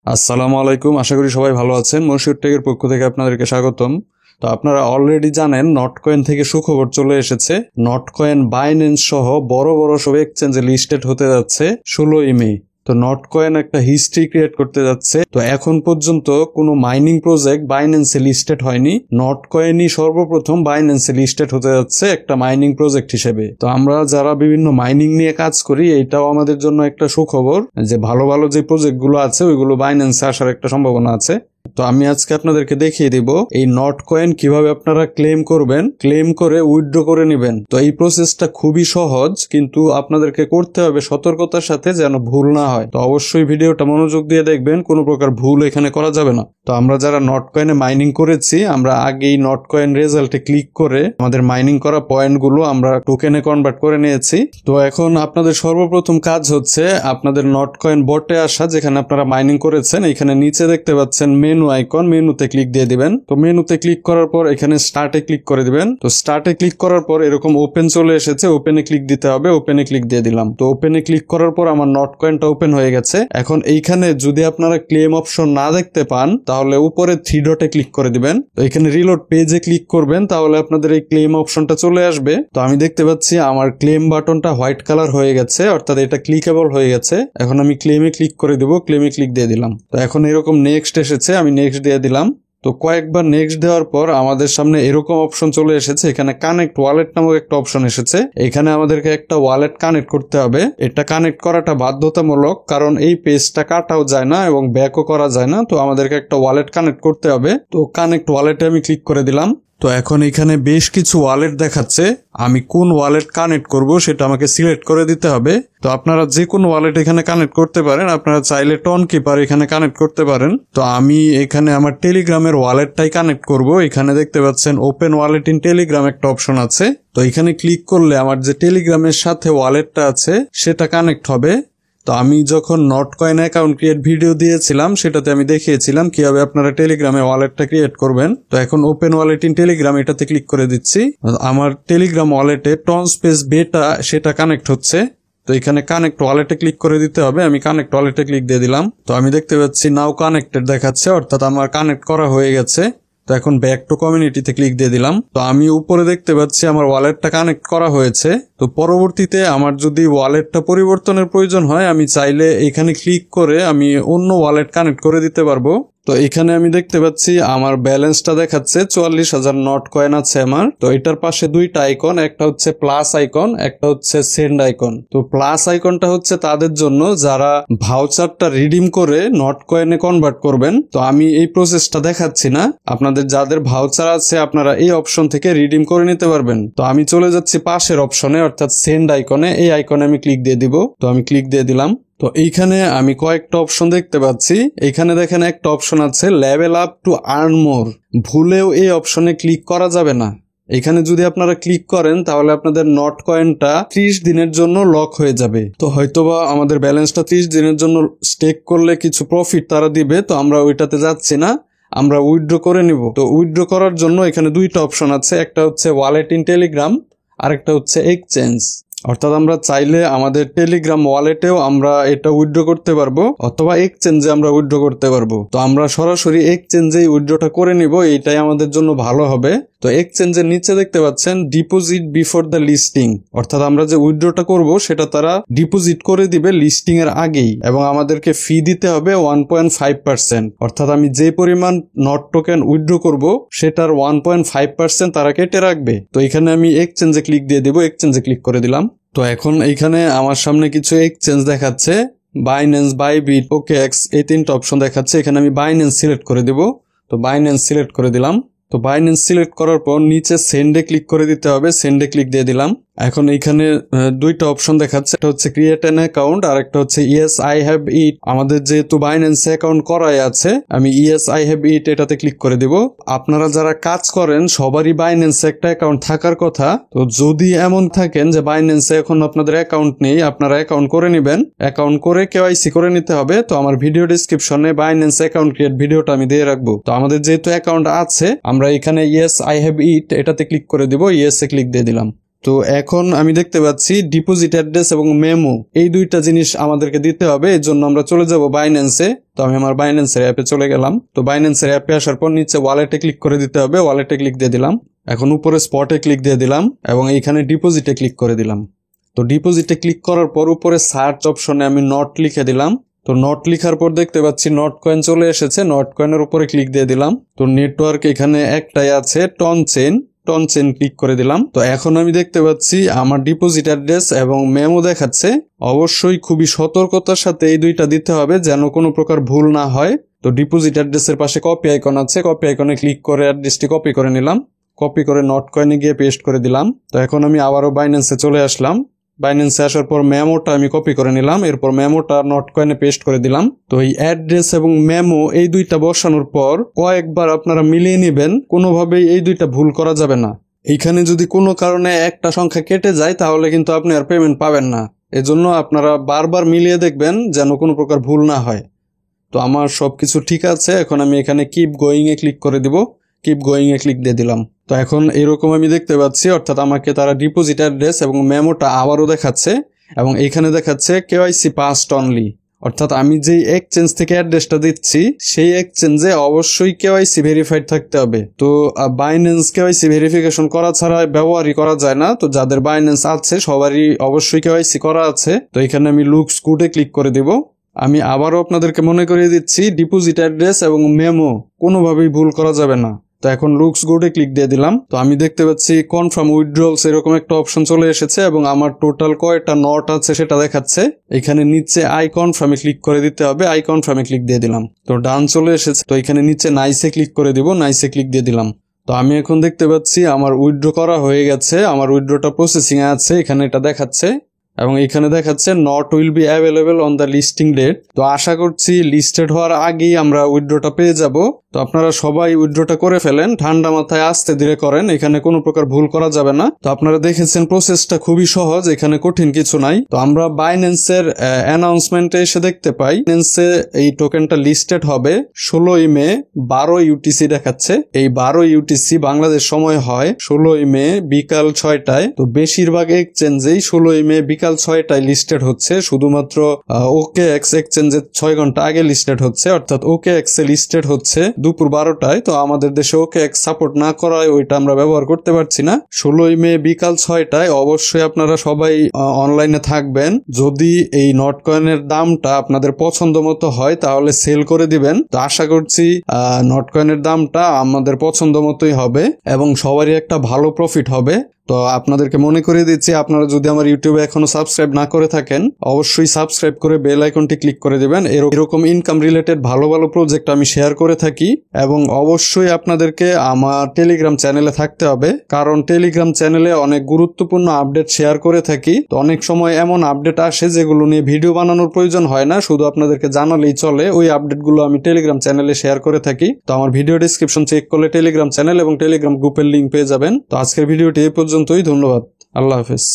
আসসালামু আলাইকুম, আশা করি সবাই ভালো আছেন। মশিউর টেকের পক্ষ থেকে আপনাদেরকে স্বাগতম। তো আপনারা অলরেডি জানেন নটকয়েন থেকে সুখবর চলে এসেছে। নটকয়েন বাইন্যান্স সহ বড় বড় সব এক্সচেঞ্জে লিস্টেড হতে যাচ্ছে 16ই মে। তো নটকয়েন একটা হিস্ট্রি ক্রিয়েট করতে যাচ্ছে। তো এখন পর্যন্ত কোনো মাইনিং প্রজেক্ট বাইন্যান্সে লিস্টেড হয়নি। নটকয়েনই সর্বপ্রথম বাইন্যান্সে লিস্টেড হতে যাচ্ছে একটা মাইনিং প্রজেক্ট হিসেবে। তো আমরা যারা বিভিন্ন মাইনিং নিয়ে কাজ করি, এটাও আমাদের জন্য একটা সুখবর যে ভালো ভালো যে প্রজেক্টগুলো আছে ওইগুলো বাইন্যান্সে আসার একটা সম্ভাবনা আছে। তো আমি আজকে আপনাদেরকে দেখিয়ে দিব এই নটকয়েন কিভাবে আপনারা ক্লেম করবেন, ক্লেম করে উইথড্র করে নেবেন। তো এই প্রসেসটা খুবই সহজ, কিন্তু আপনাদেরকে করতে হবে সতর্কতার সাথে, যেন ভুল না হয়। তো অবশ্যই ভিডিওটা মনোযোগ দিয়ে দেখবেন, কোনো প্রকার ভুল এখানে করা যাবে না। তো আমরা যারা নটকয়েনে মাইনিং করেছি, আমরা আগেই নটকয়েন রেজাল্টে ক্লিক করে আমাদের মাইনিং করা পয়েন্টগুলো আমরা টোকেনে কনভার্ট করে নিয়েছি। তো এখন আপনাদের সর্বপ্রথম কাজ হচ্ছে আপনাদের নটকয়েন বটে আসা, যেখানে আপনারা মাইনিং করেছেন। এখানে নিচে দেখতে পাচ্ছেন মেনু আইকন, মেনুতে ক্লিক দিয়ে দিবেন। তো মেনুতে ক্লিক করার পর এখানে স্টার্টে ক্লিক করে দিবেন। তো স্টার্টে ক্লিক করার পর এরকম ওপেন চলে এসেছে, ওপেনে ক্লিক দিতে হবে। ওপেনে ক্লিক দিয়ে দিলাম। তো ওপেনে ক্লিক করার পর আমার নটকয়েনটা ওপেন হয়ে গেছে। এখন এইখানে যদি আপনারা ক্লেম অপশন না দেখতে পান, তাহলে উপরে 3 ডটে ক্লিক করে দিবেন। তো এখানে রিলোড পেজে ক্লিক করবেন, তাহলে আপনাদের এই ক্লেম অপশনটা চলে আসবে। তো আমি দেখতে পাচ্ছি আমার ক্লেম বাটনটা হোয়াইট কালার হয়ে গেছে, অর্থাৎ এটা ক্লিকেবল হয়ে গেছে। এখন আমি ক্লেমে ক্লিক করে দিব, ক্লেমে ক্লিক দিয়ে দিলাম। তো এখন এরকম নেক্সট এসেছে, আমি নেক্সট দিয়ে দিলাম। তো কয়েকবার নেক্সট দেওয়ার পর আমাদের সামনে এরকম অপশন চলে এসেছে। এখানে কানেক্ট ওয়ালেট নামক একটা অপশন এসেছে। এখানে আমাদেরকে একটা ওয়ালেট কানেক্ট করতে হবে। এটা কানেক্ট করাটা বাধ্যতামূলক, কারণ এই পেজটা কাটাও যায় না এবং ব্যাকও করা যায় না। তো আমাদেরকে একটা ওয়ালেট কানেক্ট করতে হবে। তো কানেক্ট ওয়ালেটে আমি ক্লিক করে দিলাম। তো এখন এখানে বেশ কিছু ওয়ালেট দেখাচ্ছে। আমি কোন ওয়ালেট কানেক্ট করব সেটা আমাকে সিলেক্ট করে দিতে হবে। তো আপনারা যে কোনো ওয়ালেট এখানে কানেক্ট করতে পারেন। আপনারা চাইলে টন কিপার এখানে কানেক্ট করতে পারেন। তো আমি এখানে আমার টেলিগ্রামের ওয়ালেটটাই কানেক্ট করব। এখানে দেখতে পাচ্ছেন ওপেন ওয়ালেট ইন টেলিগ্রাম একটা অপশন আছে। তো এখানে ক্লিক করলে আমার যে টেলিগ্রামের সাথে ওয়ালেটটা আছে সেটা কানেক্ট হবে। তো আমি যখন নটকয়েন অ্যাকাউন্ট ক্রিয়েট ভিডিও দিয়েছিলাম, সেটাতে আমি দেখিয়েছিলাম কিভাবে আপনারা টেলিগ্রামে ওয়ালেটটা ক্রিয়েট করবেন। তো এখন ওপেন ওয়ালেট ইন টেলিগ্রাম এটাতে ক্লিক করে দিচ্ছি। আমার টেলিগ্রাম ওয়ালেটে টন স্পেস বেটা সেটা কানেক্ট হচ্ছে। তো এখানে কানেক্ট ওয়ালেটে ক্লিক করে দিতে হবে। আমি কানেক্ট ওয়ালেটে ক্লিক দিয়ে দিলাম। তো আমি দেখতে পাচ্ছি নাও কানেক্টেড দেখাচ্ছে, অর্থাৎ আমার কানেক্ট করা হয়ে গেছে। তো এখন ব্যাক টু কমিউনিটিতে ক্লিক দিয়ে দিলাম। তো আমি উপরে দেখতে পাচ্ছি আমার ওয়ালেটটা কানেক্ট করা হয়েছে। তো পরবর্তীতে আমার যদি ওয়ালেটটা পরিবর্তনের প্রয়োজন হয়, আমি চাইলে এখানে ক্লিক করে আমি অন্য ওয়ালেট কানেক্ট করে দিতে পারবো। তো এখানে আমি দেখতে পাচ্ছি আমার ব্যালেন্সটা দেখাচ্ছে 44,000 নটকয়েন আছে আমার। তো এটার পাশে দুইটা আইকন, একটা হচ্ছে প্লাস আইকন, একটা হচ্ছে সেন্ড আইকন। তো প্লাস আইকনটা হচ্ছে তাদের জন্য যারা ভাউচারটা রিডিম করে নটকয়েনে কনভার্ট করবেন। তো আমি এই প্রসেসটা দেখাচ্ছি না, আপনাদের যাদের ভাউচার আছে আপনারা এই অপশন থেকে রিডিম করে নিতে পারবেন। তো আমি চলে যাচ্ছি পাশের অপশনে, অর্থাৎ সেন্ড আইকনে। এই আইকনে আমি ক্লিক দিয়ে দিব। তো আমি ক্লিক দিয়ে দিলাম। তো এইখানে আমি কয়েকটা অপশন দেখতে পাচ্ছি। এখানে দেখেন একটা অপশন আছে লেভেল আপ টু আর্ন মোর। ভুলেও এই অপশনে ক্লিক করা যাবে না। এখানে যদি আপনারা ক্লিক করেন তাহলে আপনাদের নটকয়েনটা 30 দিনের জন্য লক হয়ে যাবে। তো হয়তোবা আমাদের ব্যালেন্সটা 30 দিনের জন্য স্টেক করলে কিছু প্রফিট তারা দিবে। তো আমরা ওইটাতে যাচ্ছি না, আমরা উইথড্র করে নিব। তো উইথড্র করার জন্য এখানে দুইটা অপশন আছে, একটা হচ্ছে ওয়ালেট ইন টেলিগ্রাম, আরেকটা হচ্ছে এক্সচেঞ্জ। অর্থাৎ আমরা চাইলে আমাদের টেলিগ্রাম ওয়ালেটেও আমরা এটা উইথড্র করতে পারবো, অথবা এক্সচেঞ্জে আমরা উইথড্র করতে পারবো। তো আমরা সরাসরি এক্সচেঞ্জেই উইথড্রটা করে নিব, এইটাই আমাদের জন্য ভালো হবে। তো এক্সচেঞ্জের নিচে দেখতে পাচ্ছেন ডিপোজিট বিফোর দ্য লিস্টিং, অর্থাৎ আমরা যে উইথড্রটা করব সেটা তারা ডিপোজিট করে দিবে লিস্টিং এর আগেই, এবং আমাদেরকে ফি দিতে হবে 1.5%। অর্থাৎ আমি যে পরিমাণ নট টোকেন উইথড্র করব সেটার 1.5% তারা কেটে রাখবে। তো এখানে আমি এক্সচেঞ্জে ক্লিক দিয়ে দিব, এক্সচেঞ্জে ক্লিক করে দিলাম। তো এখন এইখানে আমার সামনে কিছু এক্সচেঞ্জ দেখাচ্ছে, বাইন্যান্স, বাইবিট, ওকেএক্স, এই তিনটা অপশন দেখাচ্ছে। এখানে আমি বাইন্যান্স সিলেক্ট করে দিব। তো বাইন্যান্স সিলেক্ট করে দিলাম। তো বাইন্যান্স সিলেক্ট করার পর নিচে সেন্ডে ক্লিক করে দিতে হবে, সেন্ডে ক্লিক দিয়ে দিলাম। এখন এইখানে দুইটা অপশন দেখাচ্ছে, একটা হচ্ছে ক্রিয়েট অ্যান অ্যাকাউন্ট আর একটা হচ্ছে ইয়েস আই হ্যাভ ইট। আমাদের যেহেতু বাইন্যান্স অ্যাকাউন্ট করাই আছে, আমি ইয়েস আই হ্যাভ ইট এটাতে ক্লিক করে দিব। আপনারা যারা কাজ করেন সবারই বাইন্যান্সে একটা অ্যাকাউন্ট থাকার কথা। তো যদি এমন থাকেন যে বাইন্যান্সে এখন আপনাদের অ্যাকাউন্ট নেই, আপনারা অ্যাকাউন্ট করে নেবেন। অ্যাকাউন্ট করে কেওয়াইসি করে নিতে হবে। তো আমার ভিডিও ডেসক্রিপশনে বাইন্যান্স অ্যাকাউন্ট ক্রিয়েট ভিডিওটা আমি দিয়ে রাখবো। তো আমাদের যেহেতু অ্যাকাউন্ট আছে, আমরা এখানে ইয়েস আই হ্যাভ ইট এটাতে ক্লিক করে দিব, ইয়েস এ ক্লিক দিয়ে দিলাম। তো এখন আমি দেখতে পাচ্ছি ডিপোজিট অ্যাড্রেস এবং মেমো এই দুইটা জিনিস আমাদেরকে দিতে হবে। এর জন্য আমরা চলে যাব বাইন্যান্সে। তো আমি আমার বাইন্যান্সের অ্যাপে চলে গেলাম। তো বাইন্যান্সের অ্যাপে আসার পর নিচে ওয়ালেটে ক্লিক করে দিতে হবে। ওয়ালেটে ক্লিক দিয়ে দিলাম। এখন উপরে স্পটে ক্লিক দিয়ে দিলাম এবং এইখানে ডিপোজিটে ক্লিক করে দিলাম। তো ডিপোজিটে ক্লিক করার পর উপরে সার্চ অপশনে আমি নট লিখে দিলাম। তো নট লিখার পর দেখতে পাচ্ছি নট কয়েন চলে এসেছে। নট কয়েনের উপরে ক্লিক দিয়ে দিলাম। তো নেটওয়ার্ক এখানে একটাই আছে, টন চেন ক্লিক করে দিলাম। তো এখন আমি দেখতে পাচ্ছি আমার ডিপোজিট অ্যাড্রেস এবং মেমো দেখাচ্ছে। অবশ্যই খুবই সতর্কতার সাথে এই দুইটা দিতে হবে যেন কোনো প্রকার ভুল না হয়। তো ডিপোজিট অ্যাড্রেসের পাশে কপি আইকন আছে, কপি আইকনে ক্লিক করে অ্যাড্রেসটি কপি করে নিলাম। কপি করে নট কয়েনে গিয়ে পেস্ট করে দিলাম। তো এখন আমি আবারও বাইন্যান্সে চলে আসলাম। বাইন্যান্সে আসার পর মেমোটা আমি কপি করে নিলাম। এরপর মেমোটা নট কয়েনে পেস্ট করে দিলাম। তো এই অ্যাড্রেস এবং মেমো এই দুইটা বসানোর পর কয়েকবার আপনারা মিলিয়ে নেবেন, কোনোভাবেই এই দুইটা ভুল করা যাবে না। এইখানে যদি কোনো কারণে একটা সংখ্যা কেটে যায় তাহলে কিন্তু আপনি আর পেমেন্ট পাবেন না। এজন্য আপনারা বারবার মিলিয়ে দেখবেন যেন কোনো প্রকার ভুল না হয়। তো আমার সবকিছু ঠিক আছে। এখন আমি এখানে কিপ গোয়িং এ ক্লিক করে দিব। কিপ গোয়িং এ ক্লিক দিয়ে দিলাম। তো এখন এরকম আমি দেখতে পাচ্ছি, অর্থাৎ আমাকে তারা ডিপোজিট অ্যাড্রেস এবং মেমোটা আবারও দেখাচ্ছে এবং এখানে দেখাচ্ছে কেওয়াইসি পাসড অনলি, অর্থাৎ আমি যেই এক্সচেঞ্জ থেকে অ্যাড্রেসটা দিচ্ছি সেই এক্সচেঞ্জে অবশ্যই কেওয়াইসি ভেরিফাইড থাকতে হবে। তো বাইন্যান্স কেওয়াইসি ভেরিফিকেশন করা ছাড়া ব্যবহারই করা যায় না। তো যাদের বাইন্যান্স আছে সবারই অবশ্যই কেওয়াইসি করা আছে। তো এখানে আমি লুকস গুডে ক্লিক করে দিব। আমি আবারও আপনাদেরকে মনে করিয়ে দিচ্ছি ডিপোজিট অ্যাড্রেস এবং মেমো কোনোভাবেই ভুল করা যাবে না। তো এখন লুকস গুডে ক্লিক দিয়ে দিলাম। তো আমি দেখতে পাচ্ছি কনফার্ম উইথড্রলস এরকম একটা অপশন চলে এসেছে এবং আমার টোটাল কয়টা নট আছে সেটা দেখাচ্ছে। এখানে নিচে আই কনফার্মে ক্লিক করে দিতে হবে। আই কনফার্মে ক্লিক দিয়ে দিলাম। তো ডান চলে এসেছে। তো এখানে নিচে নাইসে ক্লিক করে দিব। নাইসে ক্লিক দিয়ে দিলাম। তো আমি এখন দেখতে পাচ্ছি আমার উইথড্র করা হয়ে গেছে। আমার উইথড্রটা প্রসেসিং এ আছে, এখানে এটা দেখাচ্ছে এবং এখানে দেখাচ্ছে not will be available on the listing date. তো আশা করছি লিস্টেড হওয়ার আগেই আমরা উইথড্রটা পেয়ে যাব। তো আপনারা সবাই উইথড্রটা করে ফেলেন, ঠান্ডা মাথায় আস্তে ধীরে করেন, এখানে কোনো প্রকার ভুল করা যাবে না। তো আপনারা দেখেছেন প্রসেসটা খুবই সহজ, এখানে কঠিন কিছু নাই। তো আমরা বাইন্যান্সের অ্যানাউন্সমেন্টে এসে দেখতে পাই বাইন্যান্সে এই টোকেনটা লিস্টেড হবে 16ই মে 12 ইউটিসি দেখাচ্ছে। এই 12 ইউটিসি বাংলাদেশ সময় হয় 16ই মে বিকাল 6টায়। তো বেশিরভাগ এক্সচেঞ্জেই 16ই মে বিকাল 6টায় লিস্টেড হচ্ছে। শুধুমাত্র OKX এক্সচেঞ্জে 6 ঘন্টা আগে লিস্টেড হচ্ছে, অর্থাৎ OKX এ লিস্টেড হচ্ছে দুপুর 12টায়। তো আমাদের দেশে OKX সাপোর্ট না করায় ওইটা আমরা ব্যবহার করতে পারছি না। 16ই মে বিকাল 6টায় অবশ্যই আপনারা সবাই অনলাইনে থাকবেন। যদি এই নট কয়েনের দামটা আপনাদের পছন্দ মতো হয় তাহলে সেল করে দিবেন। তো আশা করছি নট কয়েনের দামটা আমাদের পছন্দ মতোই হবে এবং সবারই একটা ভালো প্রফিট হবে। তো আপনাদেরকে মনে করিয়ে দিচ্ছি, আপনারা যদি আমার ইউটিউবে এখনো সাবস্ক্রাইব না করে থাকেন অবশ্যই সাবস্ক্রাইব করে বেল আইকনটি ক্লিক করে দিবেন। এরকম ইনকাম রিলেটেড ভালো ভালো প্রজেক্ট আমি শেয়ার করে থাকি এবং অবশ্যই আপনাদেরকে আমার টেলিগ্রাম চ্যানেলে থাকতে হবে, কারণ টেলিগ্রাম চ্যানেলে অনেক গুরুত্বপূর্ণ আপডেট শেয়ার করে থাকি। তো অনেক সময় এমন আপডেট আসে যেগুলো নিয়ে ভিডিও বানানোর প্রয়োজন হয় না, শুধু আপনাদেরকে জানালেই চলে। ওই আপডেটগুলো আমি টেলিগ্রাম চ্যানেলে শেয়ার করে থাকি। তো আমার ভিডিও ডেসক্রিপশন চেক করলে টেলিগ্রাম চ্যানেল এবং টেলিগ্রাম গ্রুপের লিঙ্ক পেয়ে যাবেন। তো আজকের ভিডিওটি এই পর্যন্তই। ধন্যবাদ। আল্লাহ হাফেজ।